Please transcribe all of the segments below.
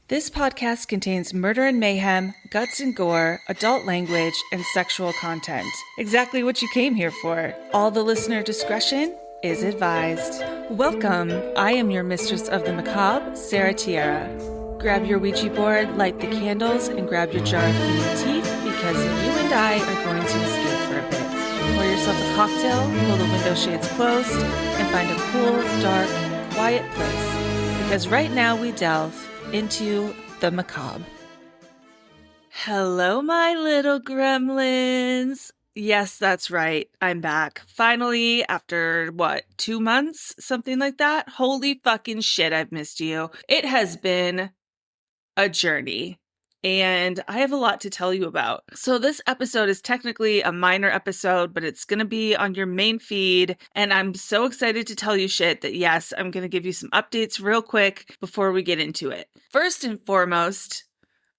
This podcast contains murder and mayhem, guts and gore, adult language, and sexual content. Exactly what you came here for. All the listener discretion is advised. Welcome. I am your Mistress of the Macabre, Sarah Tierra. Grab your Ouija board, light the candles, and grab your jar of human teeth because you and I are going to escape for a bit. Pour yourself a cocktail, pull the window shades closed, and find a cool, dark, quiet place. Because right now we delve into the macabre. Hello, my little gremlins. Yes, that's right. I'm back. Finally, after 2 months? Something like that? Holy fucking shit, I've missed you. It has been a journey, and I have a lot to tell you about. So this episode is technically a minor episode, but it's going to be on your main feed, and I'm so excited to tell you shit that yes, I'm going to give you some updates real quick before we get into it. First and foremost,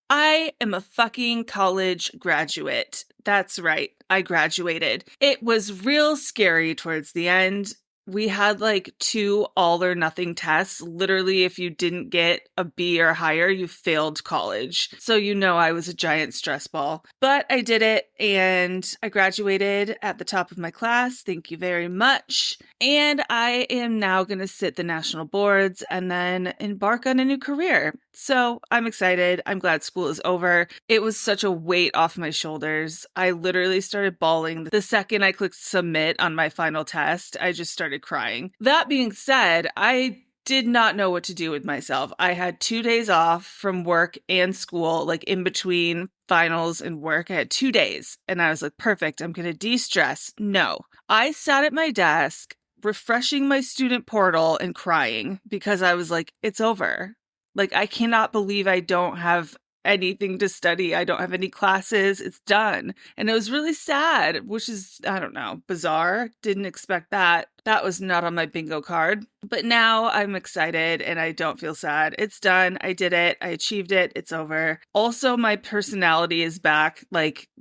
I am a fucking college graduate. That's right, I graduated. It was real scary towards the end. We had 2 all or nothing tests. Literally, if you didn't get a B or higher, you failed college. So I was a giant stress ball. But I did it, and I graduated at the top of my class. Thank you very much. And I am now going to sit the national boards and then embark on a new career. So I'm excited. I'm glad school is over. It was such a weight off my shoulders. I literally started bawling the second I clicked submit on my final test. I just started crying. That being said, I did not know what to do with myself. I had 2 days off from work and school, in between finals and work. I had 2 days, and I was like, perfect, I'm going to de-stress. No. I sat at my desk, refreshing my student portal and crying because I was like, it's over. I cannot believe I don't have anything to study. I don't have any classes. It's done. And it was really sad, which is, I don't know, bizarre. Didn't expect that. That was not on my bingo card. But now I'm excited and I don't feel sad. It's done. I did it. I achieved it. It's over. Also, my personality is back,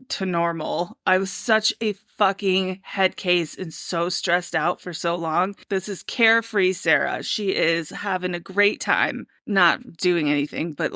to normal. I was such a fucking head case and so stressed out for so long. This is carefree Sarah. She is having a great time. Not doing anything, but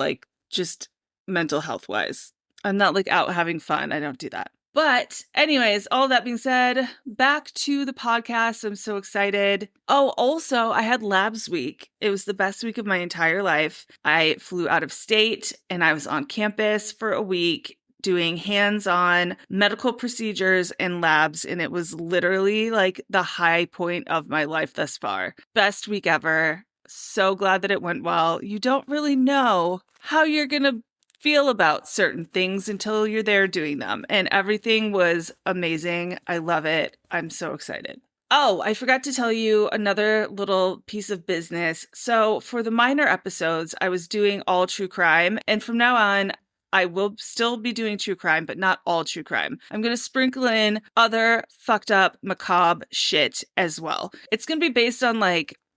just mental health wise. I'm not out having fun. I don't do that. But anyways, all that being said, back to the podcast. I'm so excited. Oh, also, I had labs week. It was the best week of my entire life. I flew out of state and I was on campus for a week doing hands-on medical procedures and labs, and it was literally the high point of my life thus far. Best week ever. So glad that it went well. You don't really know how you're going to feel about certain things until you're there doing them. And everything was amazing. I love it. I'm so excited. Oh, I forgot to tell you another little piece of business. So for the minor episodes, I was doing all true crime. And from now on, I will still be doing true crime, but not all true crime. I'm going to sprinkle in other fucked up, macabre shit as well. It's going to be based on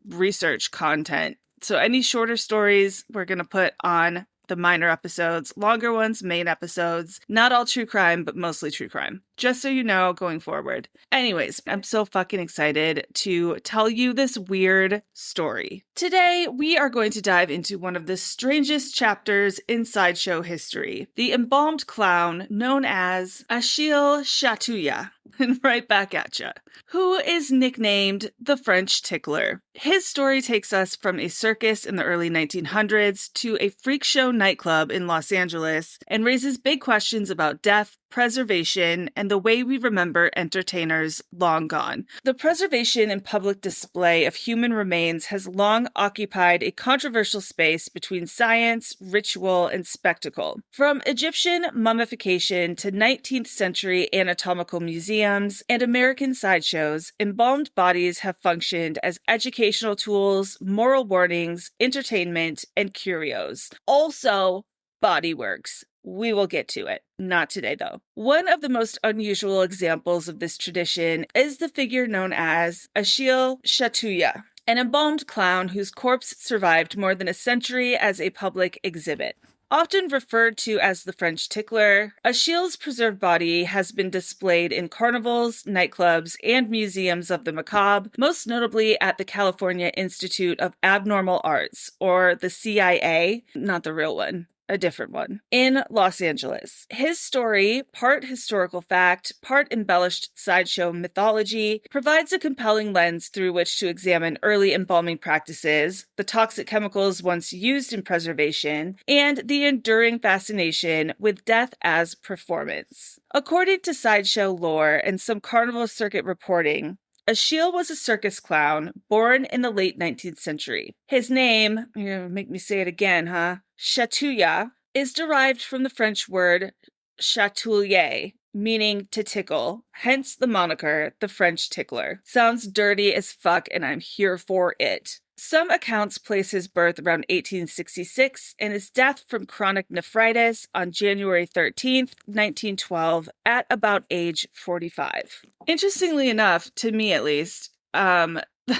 research content. So any shorter stories we're going to put on the minor episodes, longer ones, main episodes, not all true crime, but mostly true crime. Just so you know, going forward. Anyways, I'm so fucking excited to tell you this weird story. Today, we are going to dive into one of the strangest chapters in sideshow history, the embalmed clown known as Achille Chatouille. And right back at ya. Who is nicknamed the French Tickler. His story takes us from a circus in the early 1900s to a freak show nightclub in Los Angeles and raises big questions about death, preservation, and the way we remember entertainers long gone. The preservation and public display of human remains has long occupied a controversial space between science, ritual, and spectacle. From Egyptian mummification to 19th century anatomical museums and American sideshows, embalmed bodies have functioned as educational tools, moral warnings, entertainment, and curios. Also, bodyworks. We will get to it. Not today, though. One of the most unusual examples of this tradition is the figure known as Achille Chatouille, an embalmed clown whose corpse survived more than a century as a public exhibit. Often referred to as the French Tickler, Achille's preserved body has been displayed in carnivals, nightclubs, and museums of the macabre, most notably at the California Institute of Abnormal Arts, or the CIA, not the real one, a different one, in Los Angeles. His story, part historical fact, part embellished sideshow mythology, provides a compelling lens through which to examine early embalming practices, the toxic chemicals once used in preservation, and the enduring fascination with death as performance. According to sideshow lore and some carnival circuit reporting, Achille was a circus clown born in the late 19th century. His name, you're gonna make me say it again, huh? Chatouilla, is derived from the French word chatouiller, meaning to tickle, hence the moniker, the French Tickler. Sounds dirty as fuck, and I'm here for it. Some accounts place his birth around 1866 and his death from chronic nephritis on January 13th, 1912, at about age 45. Interestingly enough, to me at least,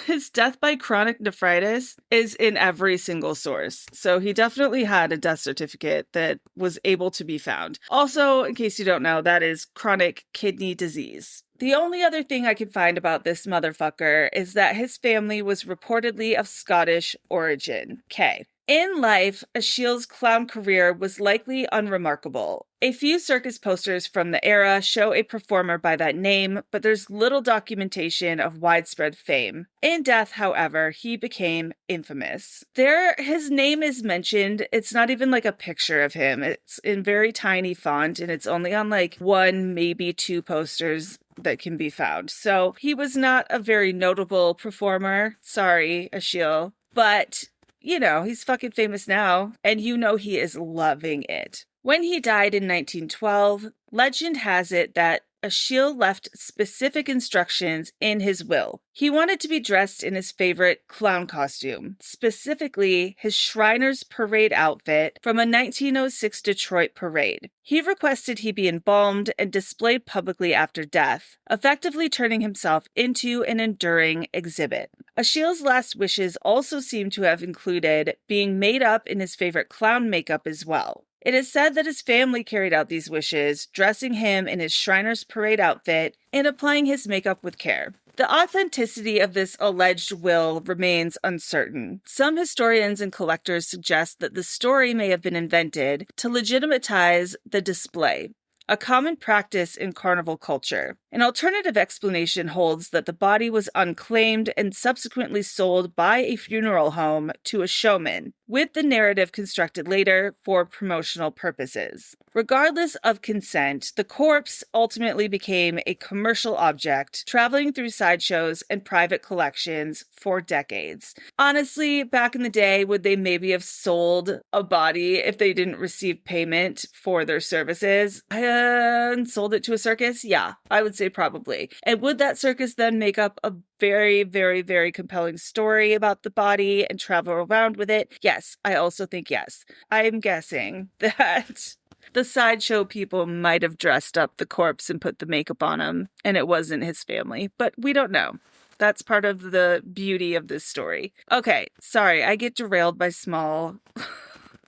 his death by chronic nephritis is in every single source. So he definitely had a death certificate that was able to be found. Also, in case you don't know, that is chronic kidney disease. The only other thing I can find about this motherfucker is that his family was reportedly of Scottish origin. Okay. In life, Achille's clown career was likely unremarkable. A few circus posters from the era show a performer by that name, but there's little documentation of widespread fame. In death, however, he became infamous. There, his name is mentioned. It's not even like a picture of him. It's in very tiny font, and it's only on like one, maybe two posters that can be found. So he was not a very notable performer. Sorry, Achille. But you know, he's fucking famous now, and you know he is loving it. When he died in 1912, legend has it that Achille left specific instructions in his will. He wanted to be dressed in his favorite clown costume, specifically his Shriner's Parade outfit from a 1906 Detroit parade. He requested he be embalmed and displayed publicly after death, effectively turning himself into an enduring exhibit. Achille's last wishes also seem to have included being made up in his favorite clown makeup as well. It is said that his family carried out these wishes, dressing him in his Shriner's Parade outfit and applying his makeup with care. The authenticity of this alleged will remains uncertain. Some historians and collectors suggest that the story may have been invented to legitimatize the display, a common practice in carnival culture. An alternative explanation holds that the body was unclaimed and subsequently sold by a funeral home to a showman, with the narrative constructed later for promotional purposes. Regardless of consent, the corpse ultimately became a commercial object, traveling through sideshows and private collections for decades. Honestly, back in the day, would they maybe have sold a body if they didn't receive payment for their services? And sold it to a circus? Yeah, I would say probably. And would that circus then make up a very, very, very compelling story about the body and travel around with it? Yes, I also think yes. I'm guessing that the sideshow people might have dressed up the corpse and put the makeup on him, and it wasn't his family, but we don't know. That's part of the beauty of this story. Okay, sorry, I get derailed by small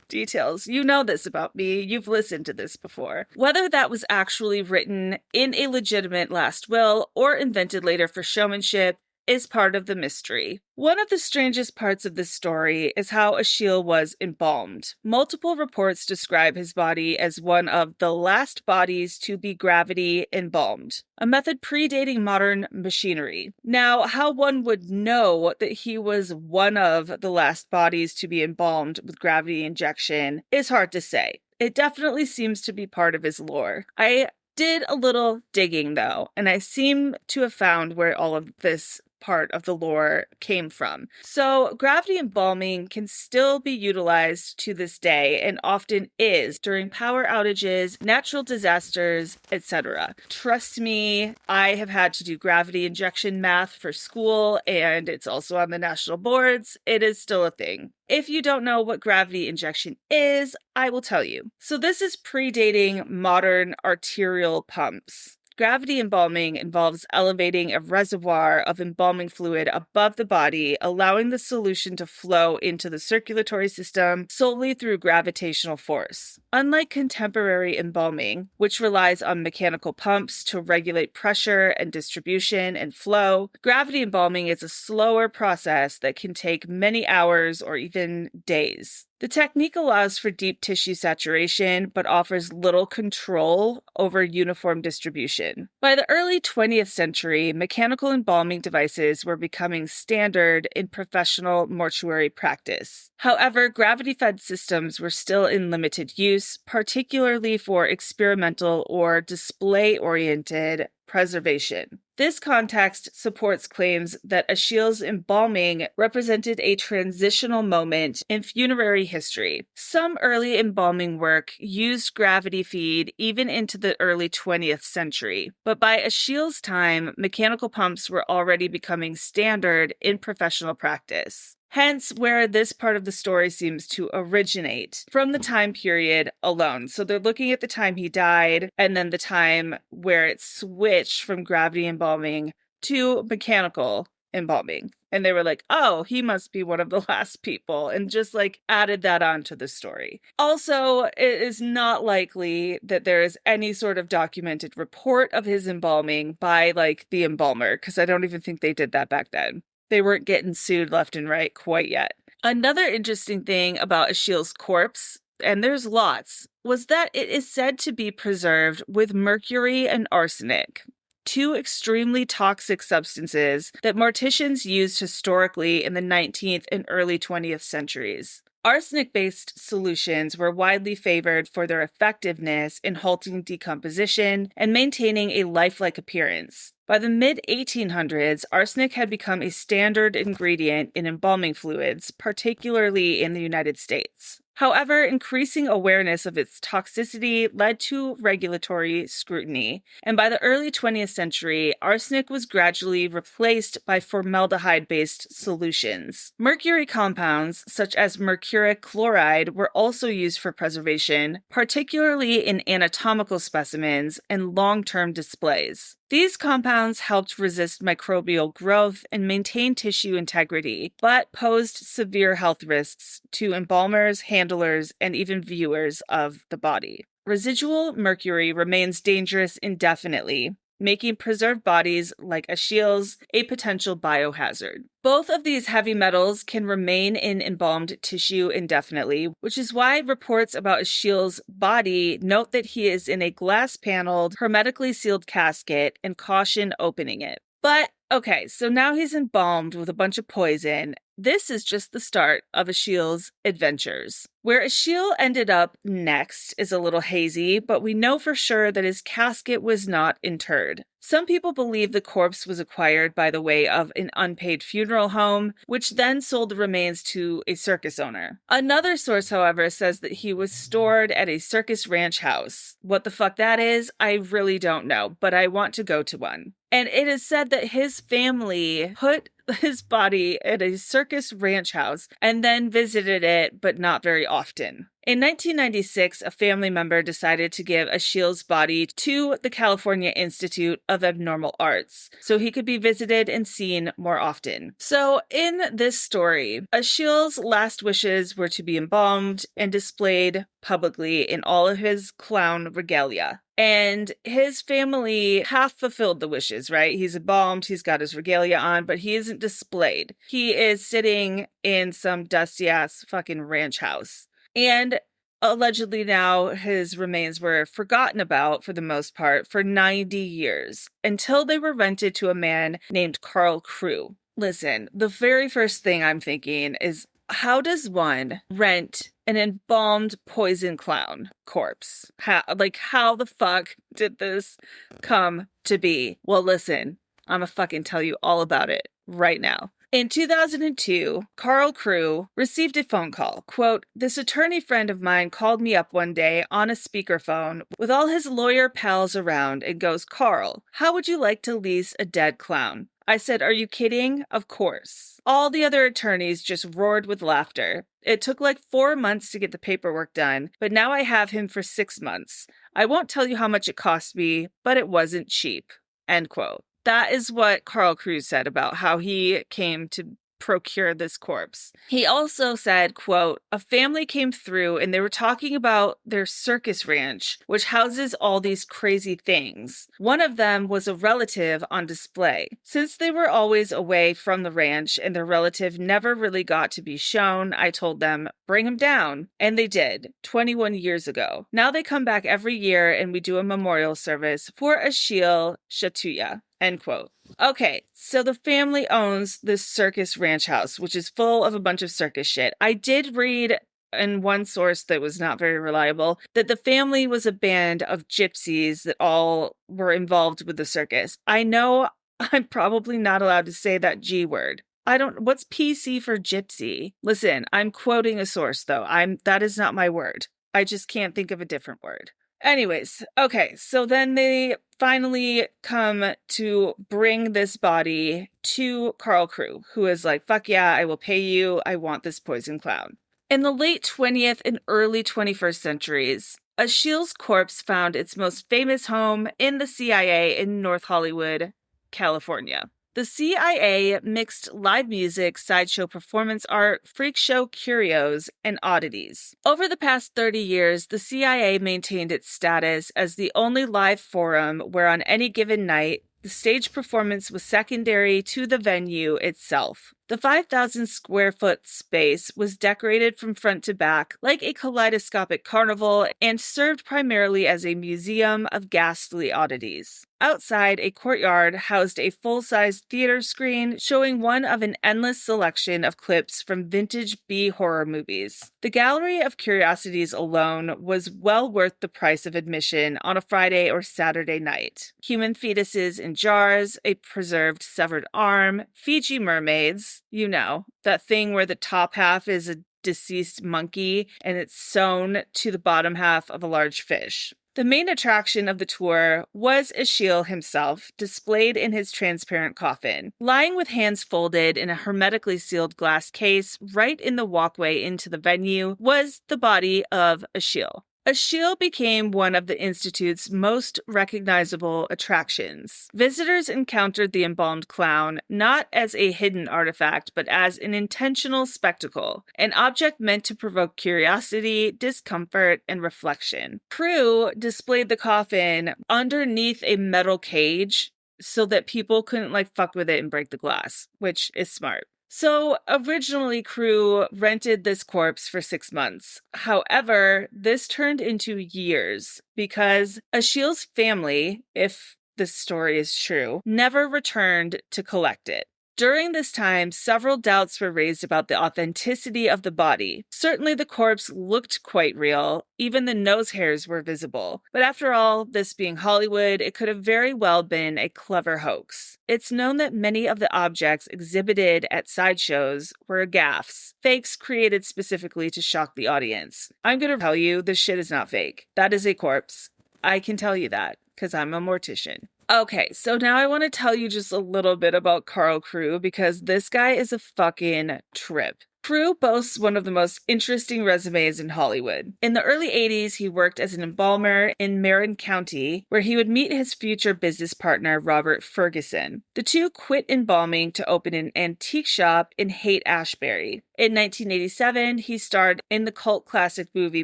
details. You know this about me. You've listened to this before. Whether that was actually written in a legitimate last will or invented later for showmanship is part of the mystery. One of the strangest parts of this story is how Achille was embalmed. Multiple reports describe his body as one of the last bodies to be gravity embalmed, a method predating modern machinery. Now, how one would know that he was one of the last bodies to be embalmed with gravity injection is hard to say. It definitely seems to be part of his lore. I did a little digging, though, and I seem to have found where all of this part of the lore came from. So gravity embalming can still be utilized to this day and often is during power outages, natural disasters, etc. Trust me, I have had to do gravity injection math for school and it's also on the national boards. It is still a thing. If you don't know what gravity injection is, I will tell you. So this is predating modern arterial pumps. Gravity embalming involves elevating a reservoir of embalming fluid above the body, allowing the solution to flow into the circulatory system solely through gravitational force. Unlike contemporary embalming, which relies on mechanical pumps to regulate pressure and distribution and flow, gravity embalming is a slower process that can take many hours or even days. The technique allows for deep tissue saturation, but offers little control over uniform distribution. By the early 20th century, mechanical embalming devices were becoming standard in professional mortuary practice. However, gravity-fed systems were still in limited use, particularly for experimental or display-oriented preservation. This context supports claims that Achilles' embalming represented a transitional moment in funerary history. Some early embalming work used gravity feed even into the early 20th century, but by Achilles' time, mechanical pumps were already becoming standard in professional practice. Hence, where this part of the story seems to originate from the time period alone. So they're looking at the time he died and then the time where it switched from gravity embalming to mechanical embalming. And they were like, oh, he must be one of the last people, and just like added that onto the story. Also, it is not likely that there is any sort of documented report of his embalming by like the embalmer, because I don't even think they did that back then. They weren't getting sued left and right quite yet. Another interesting thing about Achilles' corpse, and there's lots, was that it is said to be preserved with mercury and arsenic, two extremely toxic substances that morticians used historically in the 19th and early 20th centuries. Arsenic-based solutions were widely favored for their effectiveness in halting decomposition and maintaining a lifelike appearance. By the mid-1800s, arsenic had become a standard ingredient in embalming fluids, particularly in the United States. However, increasing awareness of its toxicity led to regulatory scrutiny, and by the early 20th century, arsenic was gradually replaced by formaldehyde-based solutions. Mercury compounds, such as mercuric chloride, were also used for preservation, particularly in anatomical specimens and long-term displays. These compounds helped resist microbial growth and maintain tissue integrity, but posed severe health risks to embalmers, handlers, and even viewers of the body. Residual mercury remains dangerous indefinitely, making preserved bodies like Achilles a potential biohazard. Both of these heavy metals can remain in embalmed tissue indefinitely, which is why reports about Achilles' body note that he is in a glass-paneled, hermetically sealed casket and caution opening it. But, okay, so now he's embalmed with a bunch of poison. This is just the start of Achilles' adventures. Where Achilles ended up next is a little hazy, but we know for sure that his casket was not interred. Some people believe the corpse was acquired by the way of an unpaid funeral home, which then sold the remains to a circus owner. Another source, however, says that he was stored at a circus ranch house. What the fuck that is, I really don't know, but I want to go to one. And it is said that his family put his body at a circus ranch house and then visited it, but not very often. In 1996, a family member decided to give Achilles' body to the California Institute of Abnormal Arts so he could be visited and seen more often. So in this story, Achilles' last wishes were to be embalmed and displayed publicly in all of his clown regalia. And his family half fulfilled the wishes, right? He's embalmed, he's got his regalia on, but he isn't displayed. He is sitting in some dusty-ass fucking ranch house. And allegedly now his remains were forgotten about, for the most part, for 90 years, until they were rented to a man named Carl Crew. Listen, the very first thing I'm thinking is, how does one rent an embalmed poison clown corpse? How the fuck did this come to be? Well, listen, I'm gonna fucking tell you all about it right now. In 2002, Carl Crew received a phone call. Quote, "This attorney friend of mine called me up one day on a speakerphone with all his lawyer pals around and goes, 'Carl, how would you like to lease a dead clown?' I said, "Are you kidding?" Of course. All the other attorneys just roared with laughter. It took like 4 months to get the paperwork done, but now I have him for 6 months. I won't tell you how much it cost me, but it wasn't cheap. End quote. That is what Carl Cruz said about how he came to procure this corpse. He also said, quote, "A family came through and they were talking about their circus ranch, which houses all these crazy things. One of them was a relative on display. Since they were always away from the ranch and their relative never really got to be shown, I told them, bring him down. And they did, 21 years ago. Now they come back every year and we do a memorial service for Achille Chatouilla." End quote. Okay, so the family owns this circus ranch house, which is full of a bunch of circus shit. I did read in one source that was not very reliable that the family was a band of gypsies that all were involved with the circus. I know I'm probably not allowed to say that G word. What's PC for gypsy? Listen, I'm quoting a source though. That is not my word. I just can't think of a different word. Anyways, okay, so then they finally come to bring this body to Carl Crew, who is like, fuck yeah, I will pay you. I want this poison clown. In the late 20th and early 21st centuries, Achille's corpse found its most famous home in the CIA in North Hollywood, California. The CIA mixed live music, sideshow performance art, freak show curios, and oddities. Over the past 30 years, the CIA maintained its status as the only live forum where on any given night, the stage performance was secondary to the venue itself. The 5,000 square foot space was decorated from front to back like a kaleidoscopic carnival and served primarily as a museum of ghastly oddities. Outside, a courtyard housed a full-size theater screen showing one of an endless selection of clips from vintage B horror movies. The Gallery of Curiosities alone was well worth the price of admission on a Friday or Saturday night. Human fetuses in jars, a preserved severed arm, Fiji mermaids, you know, that thing where the top half is a deceased monkey and it's sewn to the bottom half of a large fish. The main attraction of the tour was Achille himself, displayed in his transparent coffin. Lying with hands folded in a hermetically sealed glass case right in the walkway into the venue was the body of Achille. Achille became one of the Institute's most recognizable attractions. Visitors encountered the embalmed clown not as a hidden artifact, but as an intentional spectacle, an object meant to provoke curiosity, discomfort, and reflection. Crew displayed the coffin underneath a metal cage so that people couldn't fuck with it and break the glass, which is smart. So originally, Crew rented this corpse for 6 months. However, this turned into years because Achille's family, if this story is true, never returned to collect it. During this time, several doubts were raised about the authenticity of the body. Certainly the corpse looked quite real, even the nose hairs were visible. But after all, this being Hollywood, it could have very well been a clever hoax. It's known that many of the objects exhibited at sideshows were gaffes, fakes created specifically to shock the audience. I'm gonna tell you, this shit is not fake. That is a corpse. I can tell you that, because I'm a mortician. Okay, so now I want to tell you just a little bit about Carl Crew because this guy is a fucking trip. Crew boasts one of the most interesting resumes in Hollywood. In the early 80s, he worked as an embalmer in Marin County, where he would meet his future business partner, Robert Ferguson. The two quit embalming to open an antique shop in Haight-Ashbury. In 1987, he starred in the cult classic movie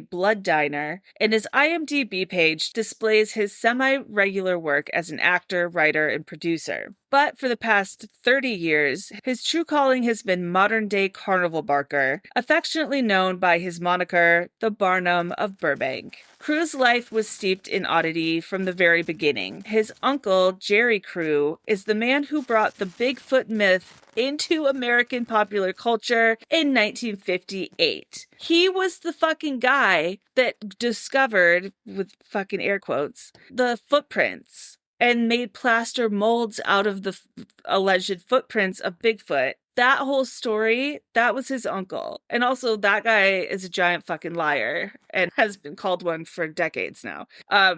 Blood Diner, and his IMDb page displays his semi-regular work as an actor, writer, and producer. But for the past 30 years, his true calling has been modern-day carnival barker, affectionately known by his moniker, the Barnum of Burbank. Crew's life was steeped in oddity from the very beginning. His uncle, Jerry Crew, is the man who brought the Bigfoot myth into American popular culture in 1958. He was the fucking guy that discovered, with fucking air quotes, the footprints and made plaster molds out of the alleged footprints of Bigfoot That whole story, that was his uncle. And also that guy is a giant fucking liar and has been called one for decades now.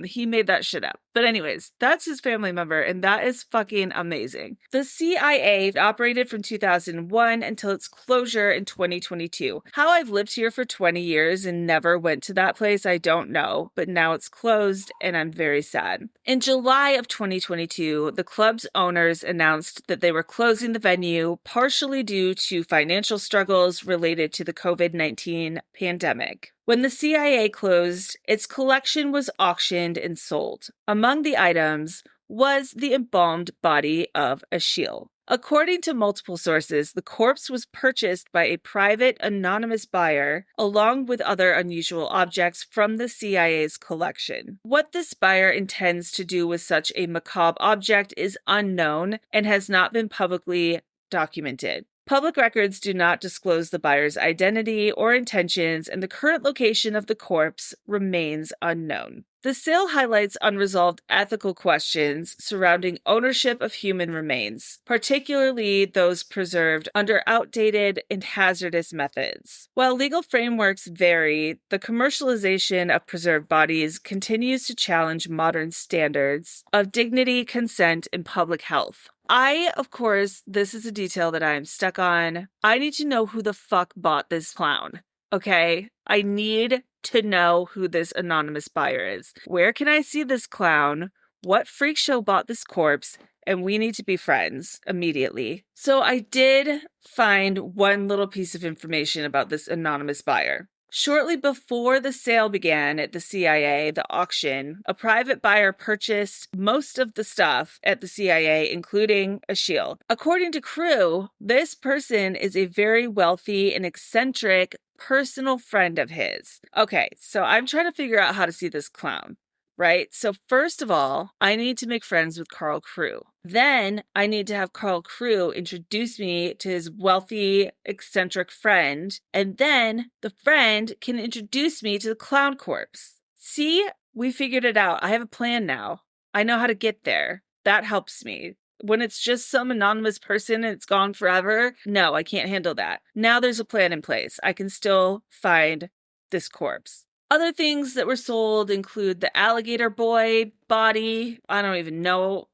He made that shit up. But anyways, that's his family member, and that is fucking amazing. The CIA operated from 2001 until its closure in 2022. How I've lived here for 20 years and never went to that place, I don't know, but now it's closed and I'm very sad. In July of 2022, the club's owners announced that they were closing the venue partially due to financial struggles related to the COVID-19 pandemic. When the CIA closed, its collection was auctioned and sold. Among the items was the embalmed body of Achille. According to multiple sources, the corpse was purchased by a private anonymous buyer along with other unusual objects from the CIA's collection. What this buyer intends to do with such a macabre object is unknown and has not been publicly documented. Public records do not disclose the buyer's identity or intentions, and the current location of the corpse remains unknown. The sale highlights unresolved ethical questions surrounding ownership of human remains, particularly those preserved under outdated and hazardous methods. While legal frameworks vary, the commercialization of preserved bodies continues to challenge modern standards of dignity, consent, and public health. Of course, this is a detail that I'm stuck on. I need to know who the fuck bought this clown. Okay? I need to know who this anonymous buyer is. Where can I see this clown? What freak show bought this corpse? And we need to be friends immediately. So I did find one little piece of information about this anonymous buyer. Shortly before the sale began at the CIA, the auction, a private buyer purchased most of the stuff at the CIA, including Achille. According to Crew, this person is a very wealthy and eccentric personal friend of his. Okay, so I'm trying to figure out how to see this clown. Right? So first of all, I need to make friends with Carl Crew. Then I need to have Carl Crew introduce me to his wealthy, eccentric friend. And then the friend can introduce me to the clown corpse. See, we figured it out. I have a plan now. I know how to get there. That helps me. When it's just some anonymous person and it's gone forever, no, I can't handle that. Now there's a plan in place. I can still find this corpse. Other things that were sold include the alligator boy body. I don't even know.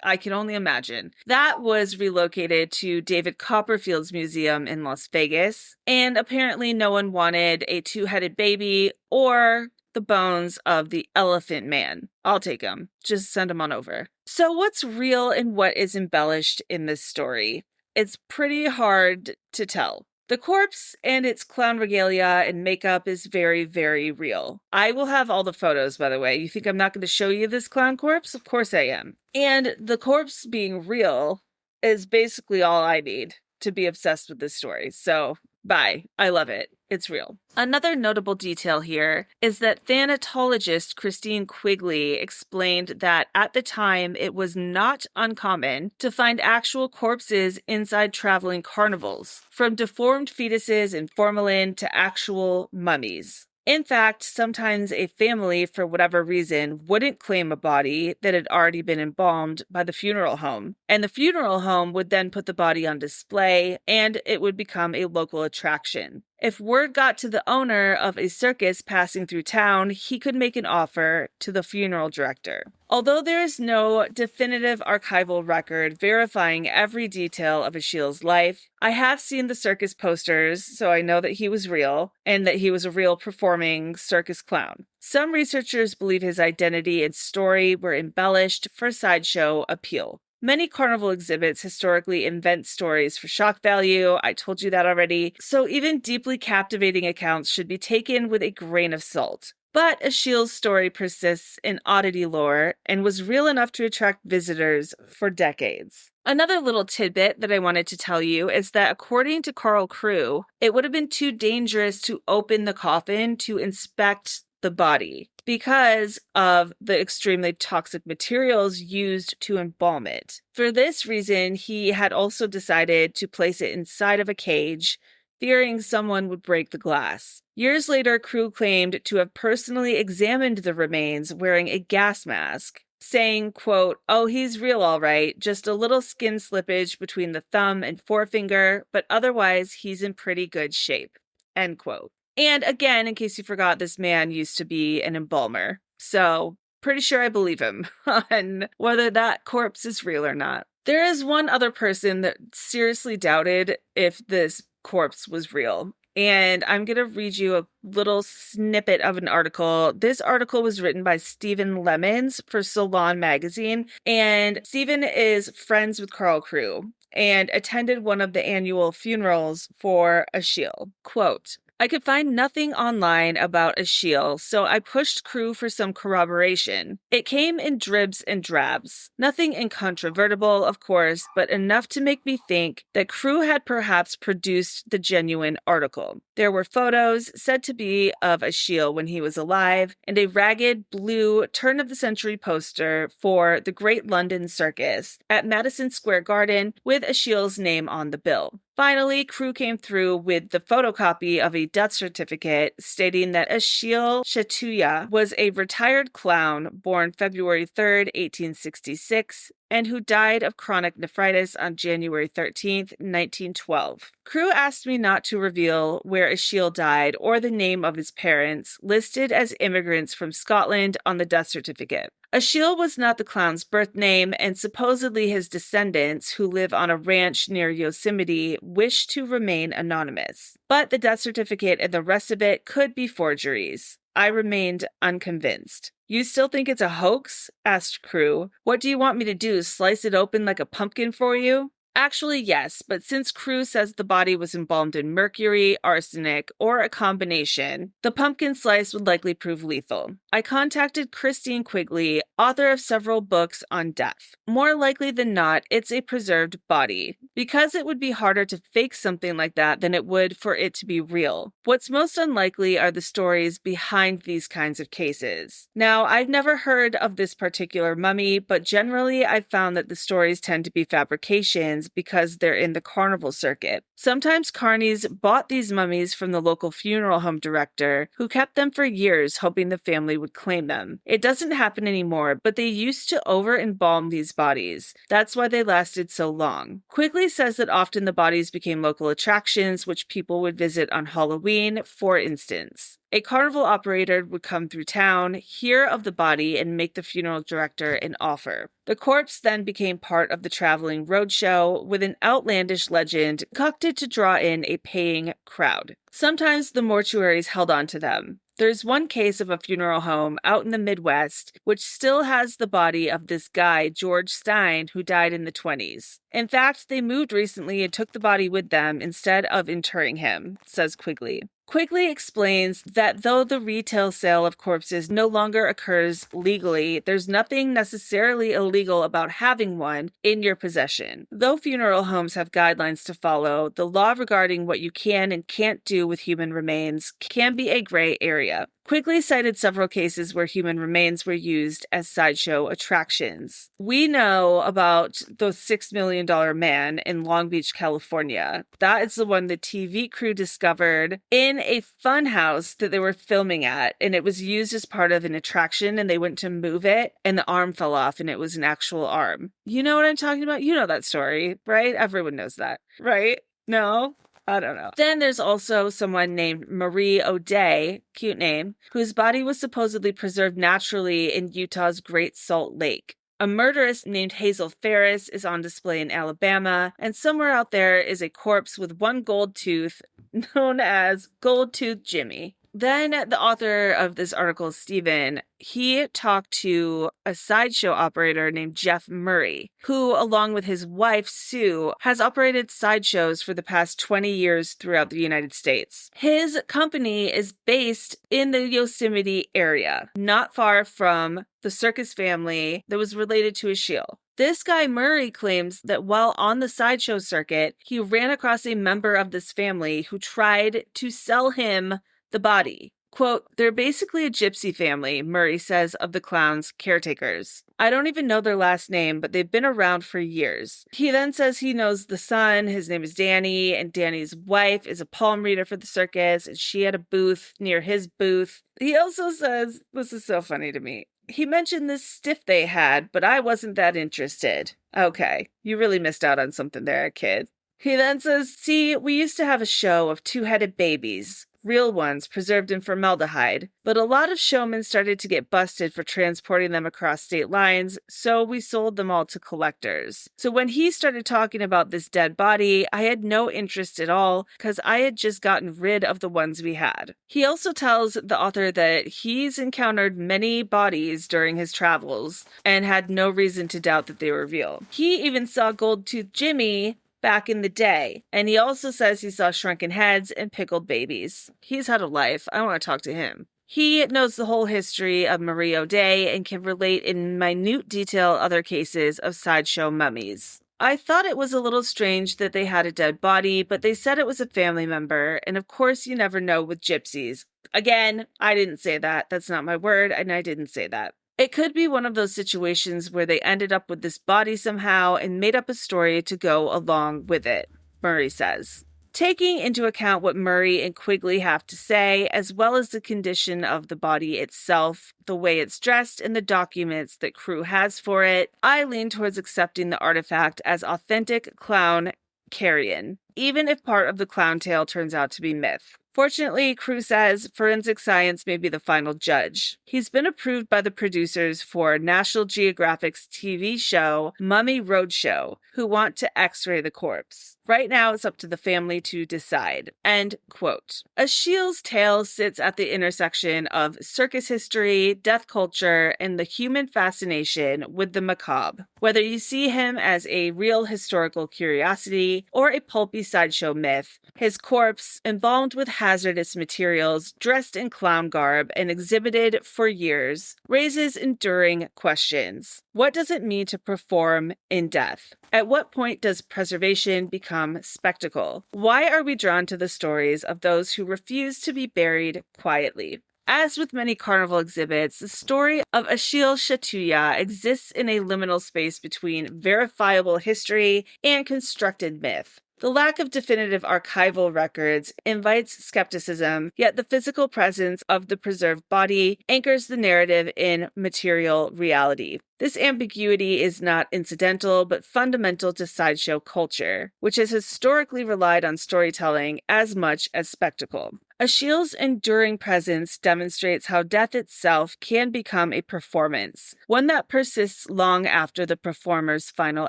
I can only imagine. That was relocated to David Copperfield's museum in Las Vegas. And apparently no one wanted a two-headed baby or the bones of the elephant man. I'll take them. Just send them on over. So what's real and what is embellished in this story? It's pretty hard to tell. The corpse and its clown regalia and makeup is very, very real. I will have all the photos, by the way. You think I'm not going to show you this clown corpse? Of course I am. And the corpse being real is basically all I need to be obsessed with this story. So, bye. I love it. It's real. Another notable detail here is that thanatologist Christine Quigley explained that at the time it was not uncommon to find actual corpses inside traveling carnivals, from deformed fetuses in formalin to actual mummies. In fact, sometimes a family, for whatever reason, wouldn't claim a body that had already been embalmed by the funeral home, and the funeral home would then put the body on display, and it would become a local attraction. If word got to the owner of a circus passing through town, he could make an offer to the funeral director. Although there is no definitive archival record verifying every detail of Achille's life, I have seen the circus posters, so I know that he was real and that he was a real performing circus clown. Some researchers believe his identity and story were embellished for sideshow appeal. Many carnival exhibits historically invent stories for shock value. I told you that already. So even deeply captivating accounts should be taken with a grain of salt. But Achille's story persists in oddity lore and was real enough to attract visitors for decades. Another little tidbit that I wanted to tell you is that according to Carl Crew, it would have been too dangerous to open the coffin to inspect the body because of the extremely toxic materials used to embalm it. For this reason, he had also decided to place it inside of a cage, fearing someone would break the glass. Years later, Crew claimed to have personally examined the remains wearing a gas mask. saying, quote, "Oh, he's real all right, just a little skin slippage between the thumb and forefinger, but otherwise he's in pretty good shape," end quote. And again, in case you forgot, this man used to be an embalmer, so pretty sure I believe him on whether that corpse is real or not. There is one other person that seriously doubted if this corpse was real. And I'm going to read you a little snippet of an article. This article was written by Stephen Lemons for Salon magazine. And Stephen is friends with Carl Crew and attended one of the annual funerals for Achille. Quote, "I could find nothing online about Achille, so I pushed Crew for some corroboration. It came in dribs and drabs. Nothing incontrovertible, of course, but enough to make me think that Crew had perhaps produced the genuine article. There were photos said to be of Achille when he was alive, and a ragged blue turn-of-the-century poster for the Great London Circus at Madison Square Garden with Achille's name on the bill. Finally, Crew came through with the photocopy of a death certificate stating that Achille Chatouilla was a retired clown born February 3rd, 1866, and who died of chronic nephritis on January 13th, 1912. Crew asked me not to reveal where Achille died or the name of his parents, listed as immigrants from Scotland on the death certificate. Achille was not the clown's birth name, and supposedly his descendants, who live on a ranch near Yosemite, wish to remain anonymous. But the death certificate and the rest of it could be forgeries. I remained unconvinced. "You still think it's a hoax?" asked Crew. "What do you want me to do, slice it open like a pumpkin for you?" Actually, yes, but since Crew says the body was embalmed in mercury, arsenic, or a combination, the pumpkin slice would likely prove lethal. I contacted Christine Quigley, author of several books on death. More likely than not, it's a preserved body, because it would be harder to fake something like that than it would for it to be real. What's most unlikely are the stories behind these kinds of cases. Now, I've never heard of this particular mummy, but generally I've found that the stories tend to be fabrications because they're in the carnival circuit. Sometimes carnies bought these mummies from the local funeral home director, who kept them for years hoping the family would claim them. It doesn't happen anymore, but they used to over-embalm these bodies. That's why they lasted so long. Quigley says that often the bodies became local attractions which people would visit on Halloween, for instance. A carnival operator would come through town, hear of the body, and make the funeral director an offer. The corpse then became part of the traveling roadshow, with an outlandish legend concocted to draw in a paying crowd. Sometimes the mortuaries held on to them. There's one case of a funeral home out in the Midwest which still has the body of this guy, George Stein, who died in the 20s. In fact, they moved recently and took the body with them instead of interring him, says Quigley. Quigley explains that though the retail sale of corpses no longer occurs legally, there's nothing necessarily illegal about having one in your possession. Though funeral homes have guidelines to follow, the law regarding what you can and can't do with human remains can be a gray area. Quigley cited several cases where human remains were used as sideshow attractions. We know about the $6 million man in Long Beach, California. That is the one the TV crew discovered in a fun house that they were filming at, and it was used as part of an attraction, and they went to move it, and the arm fell off, and it was an actual arm. You know what I'm talking about? You know that story, right? Everyone knows that, right? No? I don't know. Then there's also someone named Marie O'Day, cute name, whose body was supposedly preserved naturally in Utah's Great Salt Lake. A murderess named Hazel Ferris is on display in Alabama, and somewhere out there is a corpse with one gold tooth known as Gold Tooth Jimmy. Then the author of this article, Stephen, he talked to a sideshow operator named Jeff Murray, who, along with his wife, Sue, has operated sideshows for the past 20 years throughout the United States. His company is based in the Yosemite area, not far from the circus family that was related to Achille. This guy Murray claims that while on the sideshow circuit, he ran across a member of this family who tried to sell him the body. Quote, they're basically a gypsy family, Murray says of the clown's caretakers. I don't even know their last name, but they've been around for years. He then says he knows the son, his name is Danny, and Danny's wife is a palm reader for the circus, and she had a booth near his booth. He also says, this is so funny to me, he mentioned this stiff they had, but I wasn't that interested. Okay, you really missed out on something there, kid. He then says, see, we used to have a show of two-headed babies. Real ones preserved in formaldehyde, but a lot of showmen started to get busted for transporting them across state lines, so we sold them all to collectors. So when he started talking about this dead body, I had no interest at all because I had just gotten rid of the ones we had. He also tells the author that he's encountered many bodies during his travels and had no reason to doubt that they were real. He even saw Gold-Toothed Jimmy back in the day. And he also says he saw shrunken heads and pickled babies. He's had a life. I want to talk to him. He knows the whole history of Marie O'Day and can relate in minute detail other cases of sideshow mummies. I thought it was a little strange that they had a dead body, but they said it was a family member, and of course you never know with gypsies. Again, I didn't say that. That's not my word, and I didn't say that. It could be one of those situations where they ended up with this body somehow and made up a story to go along with it, Murray says. Taking into account what Murray and Quigley have to say, as well as the condition of the body itself, the way it's dressed, and the documents that Crew has for it, I lean towards accepting the artifact as authentic clown carrion, even if part of the clown tale turns out to be myth. Fortunately, Crew says forensic science may be the final judge. He's been approved by the producers for National Geographic's TV show Mummy Roadshow, who want to x-ray the corpse. Right now, it's up to the family to decide. End quote. Ashiel's tale sits at the intersection of circus history, death culture, and the human fascination with the macabre. Whether you see him as a real historical curiosity or a pulpy sideshow myth, his corpse, embalmed with hazardous materials, dressed in clown garb, and exhibited for years, raises enduring questions. What does it mean to perform in death? At what point does preservation become spectacle? Why are we drawn to the stories of those who refuse to be buried quietly? As with many carnival exhibits, the story of Ashiel Chatouillah exists in a liminal space between verifiable history and constructed myth. The lack of definitive archival records invites skepticism, yet the physical presence of the preserved body anchors the narrative in material reality. This ambiguity is not incidental, but fundamental to sideshow culture, which has historically relied on storytelling as much as spectacle. Ashiel's enduring presence demonstrates how death itself can become a performance, one that persists long after the performer's final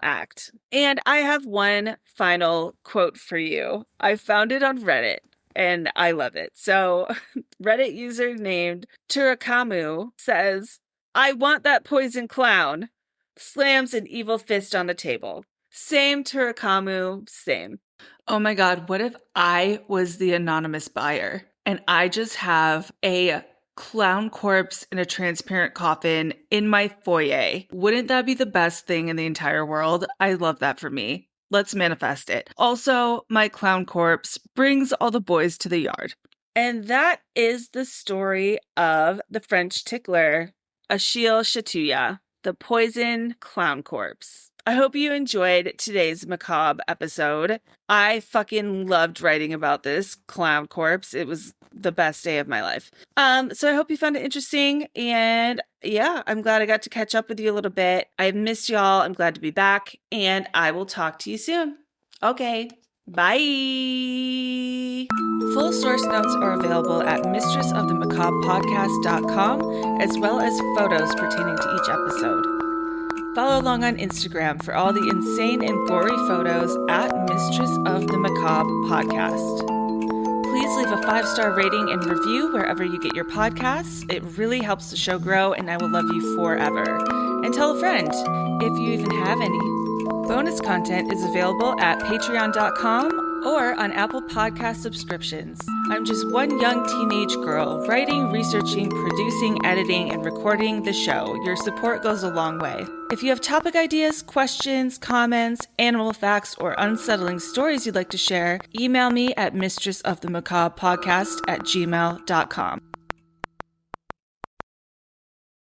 act. And I have one final quote for you. I found it on Reddit, and I love it. So, Reddit user named Turakamu says, I want that poison clown. Slams an evil fist on the table. Same Turakamu, same. Oh my God, what if I was the anonymous buyer and I just have a clown corpse in a transparent coffin in my foyer? Wouldn't that be the best thing in the entire world? I love that for me. Let's manifest it. Also, my clown corpse brings all the boys to the yard. And that is the story of the French tickler, Ashiel Chatouillah, the poison clown corpse. I hope you enjoyed today's macabre episode. I fucking loved writing about this clown corpse. It was the best day of my life. So I hope you found it interesting. And yeah, I'm glad I got to catch up with you a little bit. I missed y'all. I'm glad to be back. And I will talk to you soon. Okay. Bye. Full source notes are available at mistressofthemacablepodcast.com, as well as photos pertaining to each episode. Follow along on Instagram for all the insane and gory photos at Mistress of the Macabre Podcast. Please leave a 5-star rating and review wherever you get your podcasts. It really helps the show grow, and I will love you forever. And tell a friend, if you even have any. Bonus content is available at patreon.com or on Apple Podcast subscriptions. I'm just one young teenage girl writing, researching, producing, editing, and recording the show. Your support goes a long way. If you have topic ideas, questions, comments, animal facts, or unsettling stories you'd like to share, email me at mistressofthemacablepodcast@gmail.com.